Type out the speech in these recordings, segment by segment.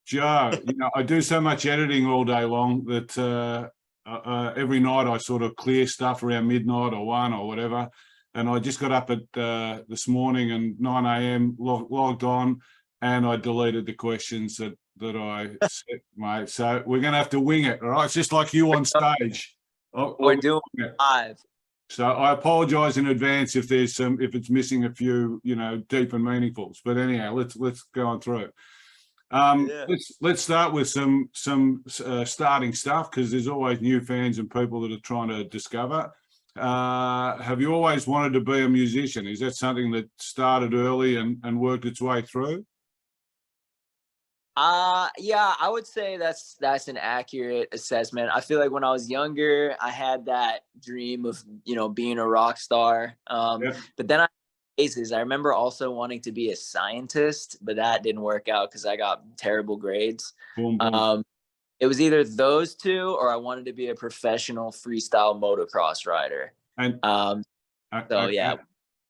Joe, I do so much editing all day long that every night I sort of clear stuff around midnight or 1 or whatever. And I just got up at this morning and 9 a.m. logged on, and I deleted the questions that I set, mate. So we're going to have to wing it, all right? It's just like you on stage. We're doing it live. So I apologize in advance if it's missing a few, deep and meaningfuls. But anyhow, let's go on through. Let's start with some starting stuff, because there's always new fans and people that are trying to discover. Have you always wanted to be a musician? Is that something that started early and worked its way through? Yeah, I would say that's an accurate assessment. I feel like when I was younger, I had that dream of, being a rock star. But then I remember also wanting to be a scientist, but that didn't work out because I got terrible grades. Boom, boom. It was either those two, or I wanted to be a professional freestyle motocross rider. And yeah.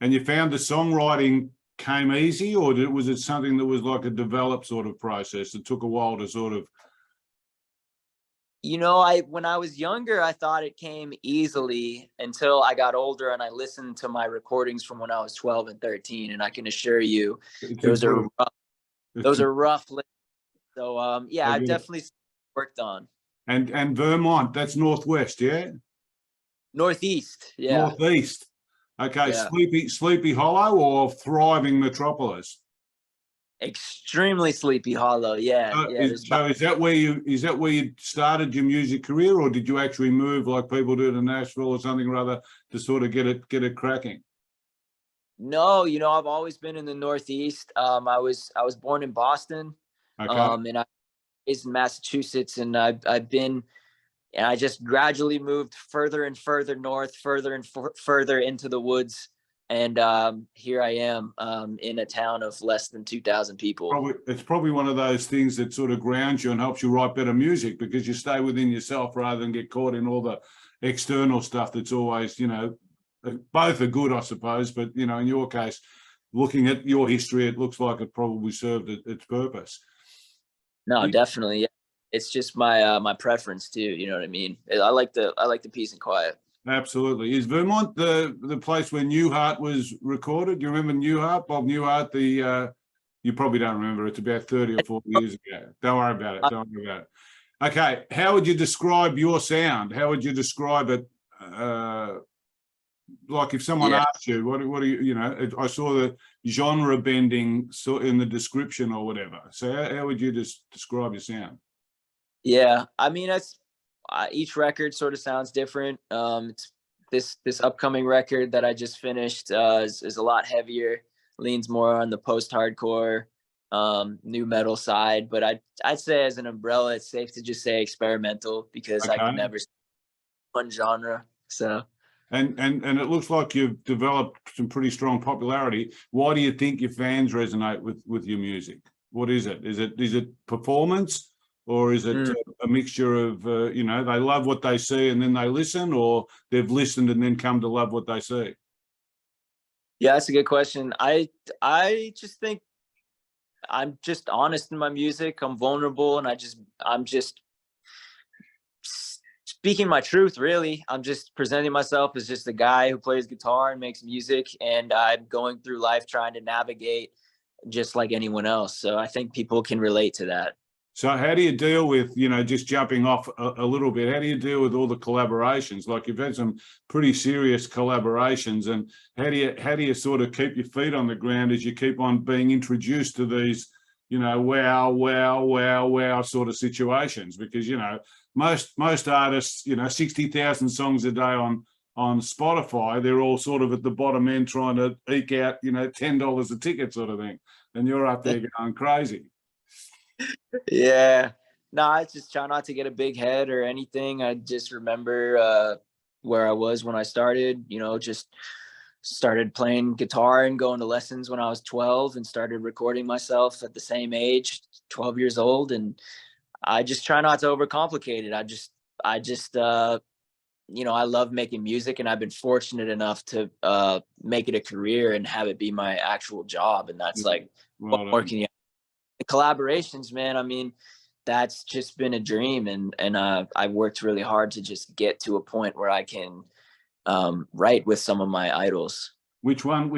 And you found the songwriting came easy, or was it something that was like a developed sort of process that took a while to sort of? When I was younger, I thought it came easily until I got older and I listened to my recordings from when I was 12 and 13. And I can assure you, those are rough. So, I've definitely worked on. And Vermont, that's northwest, yeah? Northeast, yeah. Northeast. Okay, yeah. Sleepy Hollow or thriving metropolis? Extremely Sleepy Hollow, yeah. So is that where you started your music career, or did you actually move like people do to Nashville or something rather to sort of get it cracking? No, I've always been in the Northeast. I was born in Boston, okay. And I was in Massachusetts, and I just gradually moved further and further north, further and further into the woods. And here I am in a town of less than 2,000 people. It's probably one of those things that sort of grounds you and helps you write better music, because you stay within yourself rather than get caught in all the external stuff that's always, both are good, I suppose. But, in your case, looking at your history, it looks like it probably served its purpose. No, definitely. Yeah. It's just my preference too. You know what I mean? I like the peace and quiet. Absolutely. Is Vermont the place where Newhart was recorded? You remember Newhart, Bob Newhart? You probably don't remember. It's about 30 or 40 years ago. Don't worry about it. Okay. How would you describe your sound? How would you describe it? Like if someone asked you, what do you, I saw the genre bending in the description or whatever. So how would you describe your sound? Yeah, I mean, each record sort of sounds different. It's this upcoming record that I just finished is a lot heavier, leans more on the post-hardcore, new metal side. But I'd say as an umbrella, it's safe to just say experimental, because I can never say one genre. So. And it looks like you've developed some pretty strong popularity. Why do you think your fans resonate with your music? What is it? Is it performance? Or is it a mixture of, they love what they see and then they listen, or they've listened and then come to love what they see? Yeah, that's a good question. I just think I'm just honest in my music. I'm vulnerable, and I'm just speaking my truth, really. I'm just presenting myself as just a guy who plays guitar and makes music, and I'm going through life trying to navigate just like anyone else. So I think people can relate to that. So how do you deal with, just jumping off a little bit, how do you deal with all the collaborations? Like you've had some pretty serious collaborations, and how do you sort of keep your feet on the ground as you keep on being introduced to these, wow sort of situations? Because, most artists, 60,000 songs a day on Spotify, they're all sort of at the bottom end trying to eke out, $10 a ticket sort of thing. And you're up there going crazy. Yeah, no, I just try not to get a big head or anything. I just remember where I was when I started, just started playing guitar and going to lessons when I was 12, and started recording myself at the same age, 12 years old. And I just try not to overcomplicate it. I just I love making music, and I've been fortunate enough to make it a career and have it be my actual job. And that's like, what more can you The collaborations, man, I mean, that's just been a dream, and I've worked really hard to just get to a point where I can write with some of my idols. Which one?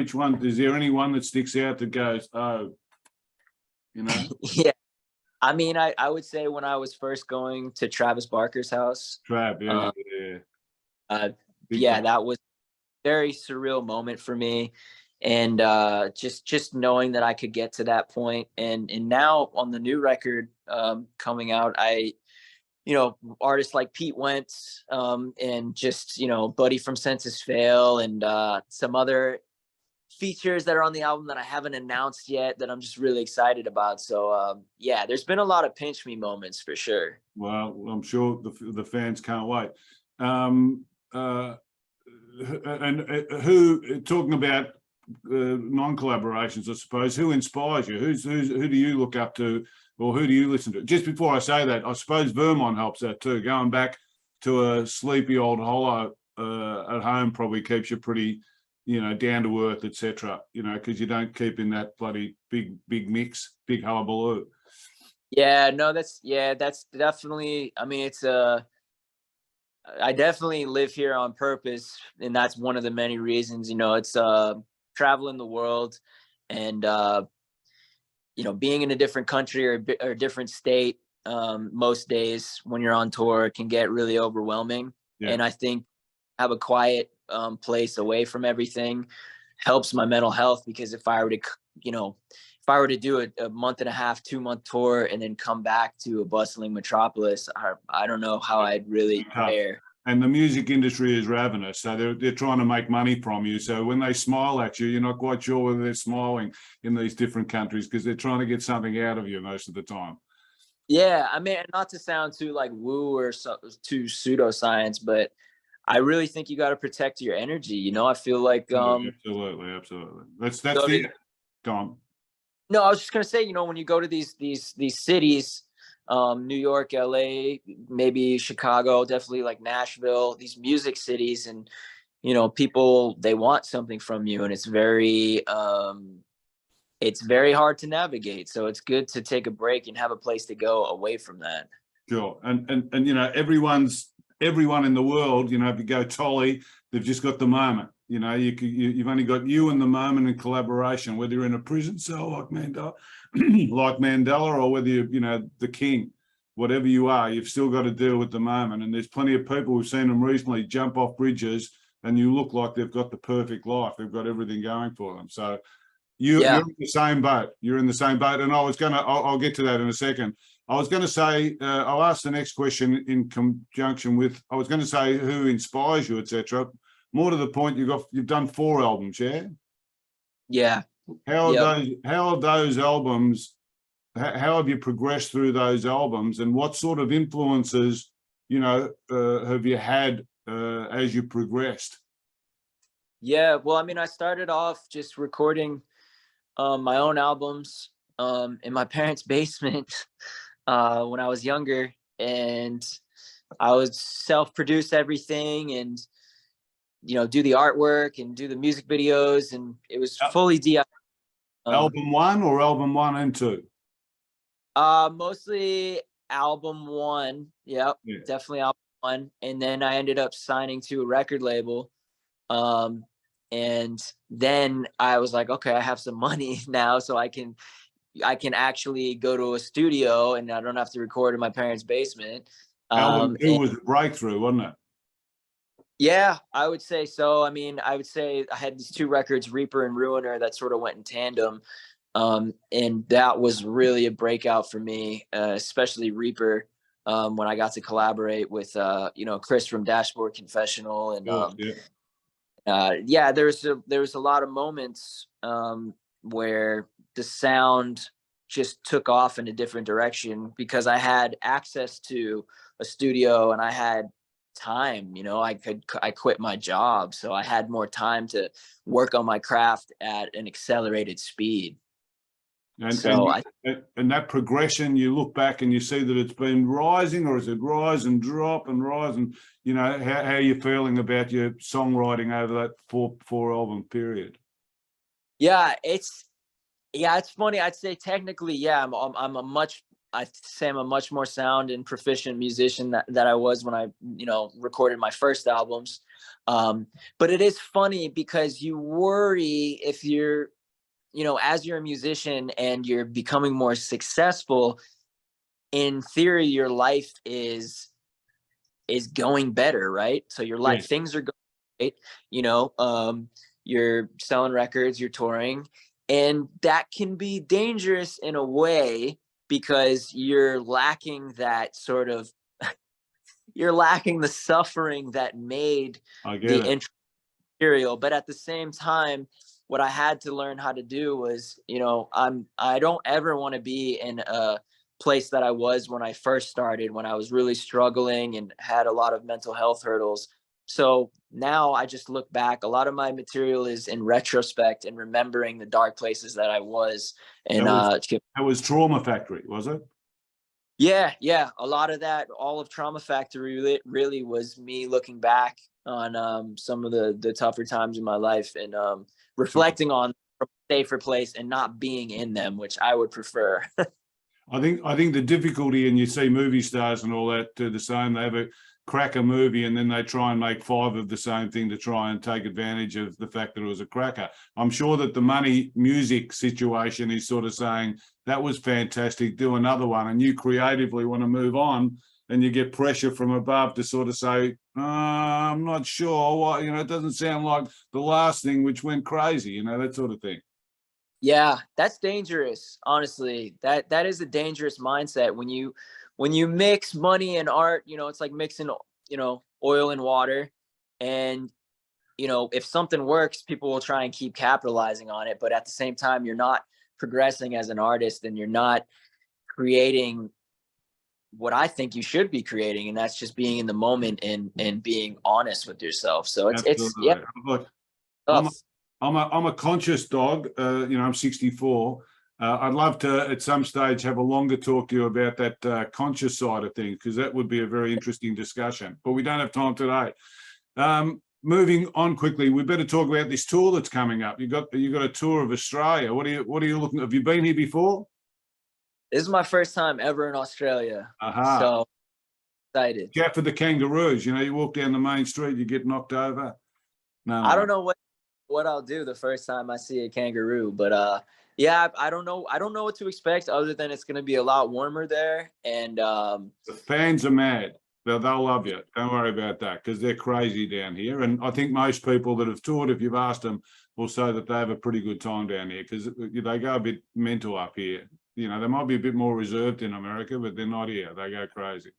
Is there anyone that sticks out that goes, oh, you know? Yeah. I mean, I would say when I was first going to Travis Barker's house. Trav, yeah, Yeah, that was a very surreal moment for me. And just knowing that I could get to that point. And now on the new record coming out, artists like Pete Wentz and just, Buddy from Census Fail and some other features that are on the album that I haven't announced yet that I'm just really excited about. So yeah, there's been a lot of pinch me moments for sure. Well, I'm sure the fans can't wait. And who, talking about non-collaborations, I suppose, who inspires you? Who do you look up to, or who do you listen to? Just before I say that, I suppose Vermont helps that too. Going back to a sleepy old hollow at home probably keeps you pretty, down to earth, etc. Because you don't keep in that bloody big mix, big hullabaloo. Yeah, no, that's definitely, I mean, I definitely live here on purpose, and that's one of the many reasons. It's traveling the world, and being in a different country or a different state most days when you're on tour can get really overwhelming. Yeah. And I think have a quiet place away from everything helps my mental health, because if I were to do a month and a half, 2-month tour and then come back to a bustling metropolis, I don't know how I'd really fare. And the music industry is ravenous, so they're trying to make money from you. So when they smile at you, you're not quite sure whether they're smiling in these different countries, because they're trying to get something out of you most of the time. Yeah, I mean, not to sound too like woo or too pseudoscience, but I really think you got to protect your energy. I feel like absolutely. That's the go on. No, I was just gonna say, when you go to these cities, New York, LA, maybe Chicago, definitely like Nashville, these music cities, and people, they want something from you, and it's very hard to navigate. So it's good to take a break and have a place to go away from that. Sure, and everyone in the world, if you go Tolly, they've just got the moment. You've only got you and the moment in collaboration, whether you're in a prison cell like Mandela, or whether you're, the king, whatever you are, you've still got to deal with the moment. And there's plenty of people, we've seen them recently jump off bridges and you look like they've got the perfect life. They've got everything going for them. So you're in the same boat. You're in the same boat. And I'll get to that in a second. I was going to say, I'll ask the next question in conjunction with, I was going to say who inspires you, etc. More to the point, you've done 4 albums, yeah? Yeah. How are those albums? How have you progressed through those albums, and what sort of influences, have you had as you progressed? Yeah, well, I mean, I started off just recording my own albums in my parents' basement when I was younger, and I would self-produce everything and do the artwork and do the music videos, and it was fully DIY. Album 1 or album 1 and 2? Mostly album 1. Yep, yeah. Definitely album 1. And then I ended up signing to a record label. And then I was like, okay, I have some money now, so I can actually go to a studio and I don't have to record in my parents' basement. Album 2 was a breakthrough, wasn't it? Yeah, I would say so. I mean, I would say I had these 2 records, Reaper and Ruiner, that sort of went in tandem. And that was really a breakout for me, especially Reaper, when I got to collaborate with, Chris from Dashboard Confessional. And there was a lot of moments where the sound just took off in a different direction because I had access to a studio and I had time. I quit my job, so I had more time to work on my craft at an accelerated speed. And that progression, you look back and you see that it's been rising, or is it rise and drop and rise? And how are you feeling about your songwriting over that four album period? Yeah, Yeah, it's funny. I'd say technically, yeah, I'd say I'm a much more sound and proficient musician that I was when I, recorded my first albums. But it is funny because you worry if you're, as you're a musician and you're becoming more successful, in theory, your life is going better, right? So your life, Yes, things are going great, you're selling records, you're touring, and that can be dangerous in a way because you're lacking the suffering that made I get the it. material. But at the same time, what I had to learn how to do was, I don't ever want to be in a place that I was when I first started, when I was really struggling and had a lot of mental health hurdles. So now I just look back. A lot of my material is in retrospect and remembering the dark places that I was. And That was Trauma Factory, was it? yeah, a lot of that, all of Trauma Factory really was me looking back on some of the tougher times in my life and reflecting on a safer place and not being in them, which I would prefer. I think the difficulty, and you see movie stars and all that do the same. They have a cracker movie and then they try and make 5 of the same thing to try and take advantage of the fact that it was a cracker. I'm sure that the money music situation is sort of saying that was fantastic, do another one, and you creatively want to move on, and you get pressure from above to sort of say, I'm not sure what, it doesn't sound like the last thing which went crazy, that sort of thing. Yeah, that's dangerous. Honestly, that is a dangerous mindset when you mix money and art. It's like mixing oil and water, and if something works, people will try and keep capitalizing on it. But at the same time, you're not progressing as an artist, and you're not creating what I think you should be creating, and that's just being in the moment and being honest with yourself. So it's yeah, Absolutely. Look, I'm tough. I'm a conscious dog. I'm 64. I'd love to, at some stage, have a longer talk to you about that conscious side of things, because that would be a very interesting discussion. But we don't have time today. Moving on quickly, we better talk about this tour that's coming up. You got a tour of Australia. What are you looking? Have you been here before? This is my first time ever in Australia, Aha. so excited. Gap for the kangaroos. You walk down the main street, you get knocked over. I No. don't know what I'll do the first time I see a kangaroo, but yeah, I don't know. I don't know what to expect other than it's going to be a lot warmer there, and The fans are mad. They'll love you. Don't worry about that, because they're crazy down here. And I think most people that have toured, if you've asked them, will say that they have a pretty good time down here, because they go a bit mental up here. They might be a bit more reserved in America, but they're not here. They go crazy.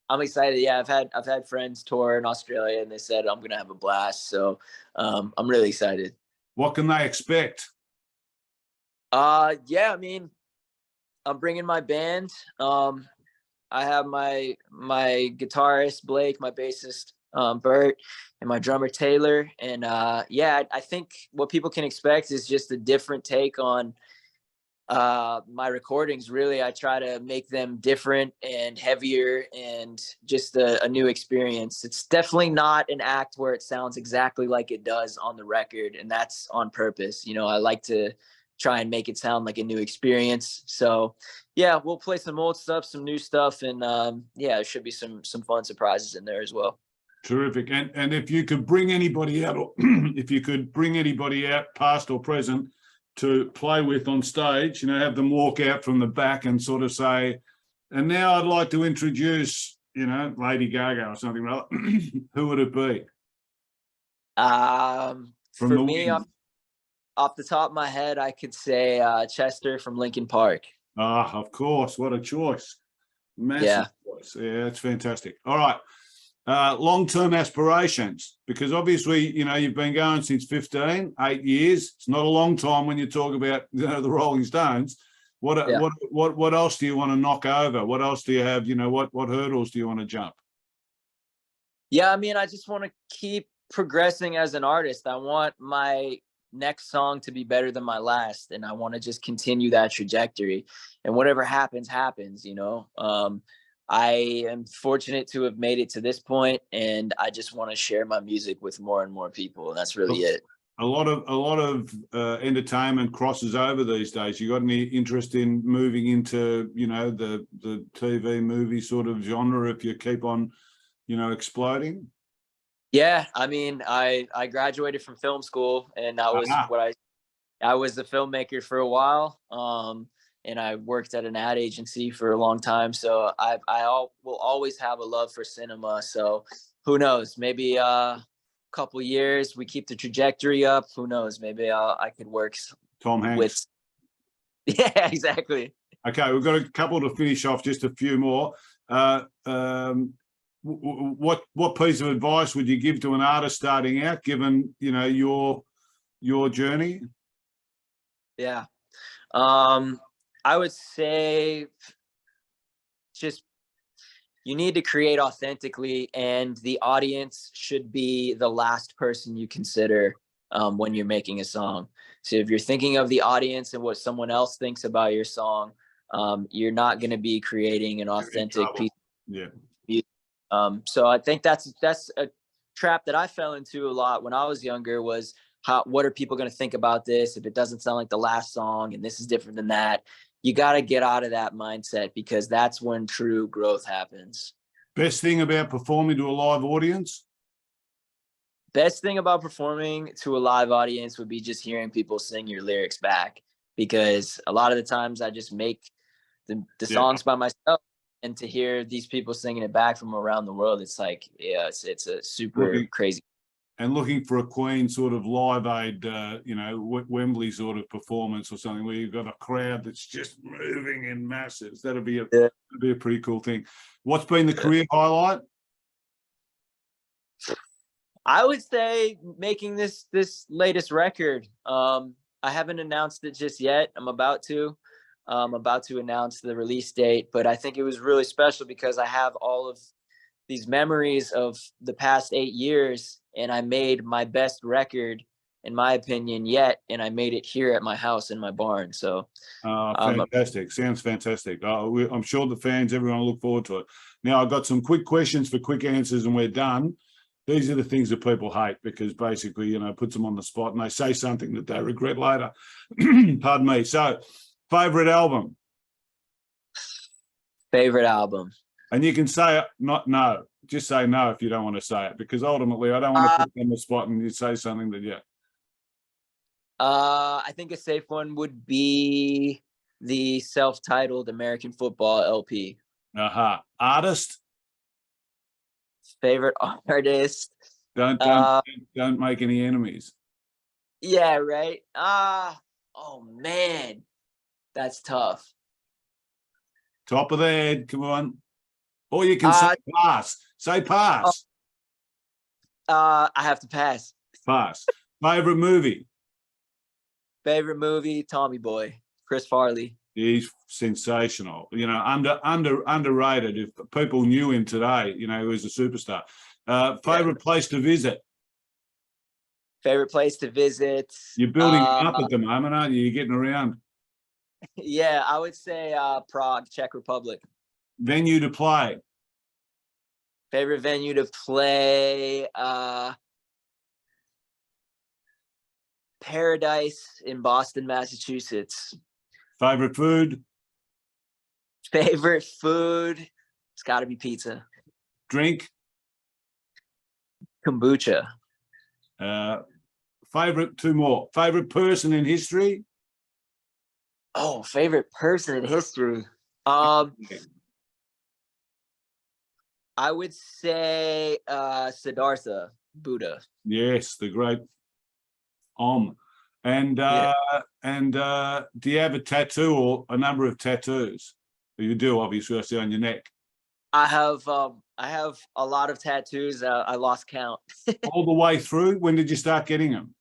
I'm excited. Yeah, I've had friends tour in Australia, and they said I'm going to have a blast. So I'm really excited. What can they expect? Yeah, I mean, I'm bringing my band. I have my guitarist Blake, my bassist Bert, and my drummer Taylor. And yeah, I think what people can expect is just a different take on my recordings. Really, I try to make them different and heavier and just a new experience. It's definitely not an act where it sounds exactly like it does on the record, and that's on purpose. I like to try and make it sound like a new experience. So yeah, we'll play some old stuff, some new stuff, and yeah, there should be some fun surprises in there as well. Terrific. And if you could bring anybody out, or if you could bring anybody out, past or present, to play with on stage, have them walk out from the back and sort of say, and now I'd like to introduce, Lady Gaga or something, rather, who would it be? From For the me, wing. off the top of my head, I could say Chester from Linkin Park. Ah, of course. What a choice. Massive choice. Yeah, that's fantastic. All right. Long-term aspirations, because obviously, you've been going since 15, 8 years. It's not a long time when you talk about, the Rolling Stones. What else do you want to knock over? What else do you have? What hurdles do you want to jump? Yeah, I mean, I just want to keep progressing as an artist. I want my next song to be better than my last, and I want to just continue that trajectory. And whatever happens, happens. I am fortunate to have made it to this point, and I just want to share my music with more and more people. And that's really it. a lot of entertainment crosses over these days. You got any interest in moving into, you know, the TV movie sort of genre if you keep on, you know, exploding? Yeah, I mean, I graduated from film school, and that was what I was a filmmaker for a while. And I worked at an ad agency for a long time, so I will always have a love for cinema. So who knows? Maybe couple years we keep the trajectory up. Who knows? Maybe I could work Tom Hanks with. Yeah, exactly. Okay, we've got a couple to finish off, just a few more. What piece of advice would you give to an artist starting out, given, you know, your journey? Yeah, I would say just you need to create authentically, and the audience should be the last person you consider when you're making a song. So if you're thinking of the audience and what someone else thinks about your song, you're not going to be creating an authentic piece. Yeah. So I think that's a trap that I fell into a lot when I was younger, was what are people going to think about this if it doesn't sound like the last song and this is different than that. You got to get out of that mindset, because that's when true growth happens. Best thing about performing to a live audience? Best thing about performing to a live audience would be just hearing people sing your lyrics back, because a lot of the times I just make the songs by myself, and to hear these people singing it back from around the world, it's like, yeah, it's a super crazy. And looking for a Queen sort of Live Aid, you know, Wembley sort of performance or something where you've got a crowd that's just moving in masses. That'd be a pretty cool thing. What's been the career highlight? I would say making this latest record. I haven't announced it just yet. I'm about to announce the release date, but I think it was really special because I have all of these memories of the past 8 years, and I made my best record, in my opinion, yet, and I made it here at my house in my barn. So fantastic. Sounds fantastic. I'm sure the fans, everyone will look forward to it. Now, I've got some quick questions for quick answers and we're done. These are the things that people hate, because basically, you know, it puts them on the spot and they say something that they regret later. Pardon me. So, favorite album? Favorite album. And you can say no. Just say no if you don't want to say it, because ultimately I don't want to put you on the spot and you say something that, yeah. I think a safe one would be the self-titled American Football LP. Artist? Favorite artist? Don't make any enemies. Yeah, right. Oh man, that's tough. Top of the head, come on. Or you can say pass. Say pass. I have to pass. Pass. Favorite movie? Favorite movie, Tommy Boy, Chris Farley. He's sensational. You know, underrated. If people knew him today, you know, he was a superstar. Favorite place to visit? Favorite place to visit? You're building up at the moment, aren't you? You're getting around. Yeah, I would say Prague, Czech Republic. Venue to play? Favorite venue to play? Paradise in Boston, Massachusetts. Favorite food? Favorite food? It's got to be pizza. Drink? Kombucha. Two more. Favorite person in history? Oh, favorite person in history. I would say Siddhartha Buddha. Yes, the great And do you have a tattoo or a number of tattoos? You do, obviously, I see on your neck. I have a lot of tattoos. I lost count. All the way through? When did you start getting them?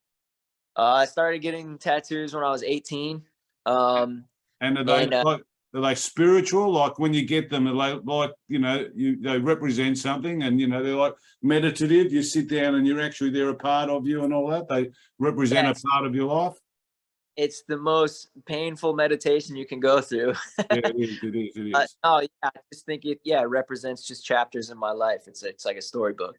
I started getting tattoos when I was 18. And are they spiritual? Like when you get them, like you know, they represent something, and you know they're like meditative. You sit down and they're a part of you and all that. They represent a part of your life. It's the most painful meditation you can go through. Yeah, it is. Oh yeah, I just think it represents just chapters in my life. It's like a storybook.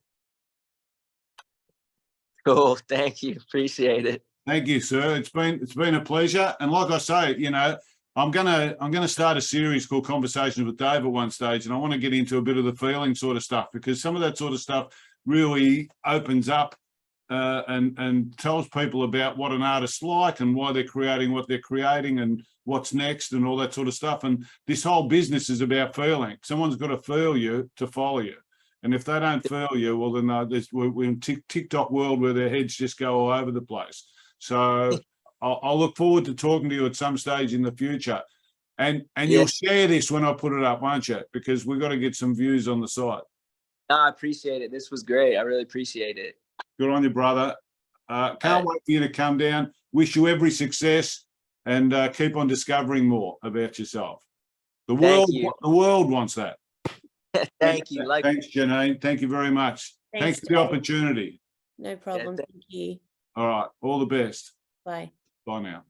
Cool. Thank you. Appreciate it. Thank you, sir. It's been a pleasure. And like I say, you know, I'm gonna start a series called Conversations with Dave at one stage, and I want to get into a bit of the feeling sort of stuff, because some of that sort of stuff really opens up and tells people about what an artist's like and why they're creating what they're creating and what's next and all that sort of stuff. And this whole business is about feeling. Someone's got to feel you to follow you. And if they don't feel you, well, then we're in TikTok world where their heads just go all over the place. So I'll look forward to talking to you at some stage in the future. And you'll share this when I put it up, won't you? Because we've got to get some views on the site. No, I appreciate it. This was great. I really appreciate it. Good on you, brother. Can't wait for you to come down. Wish you every success, and keep on discovering more about yourself. The world wants that. Thank you. Thanks, Janine. Thank you very much. Thanks for the opportunity. No problem. Thank you. All right. All the best. Bye. Bye now.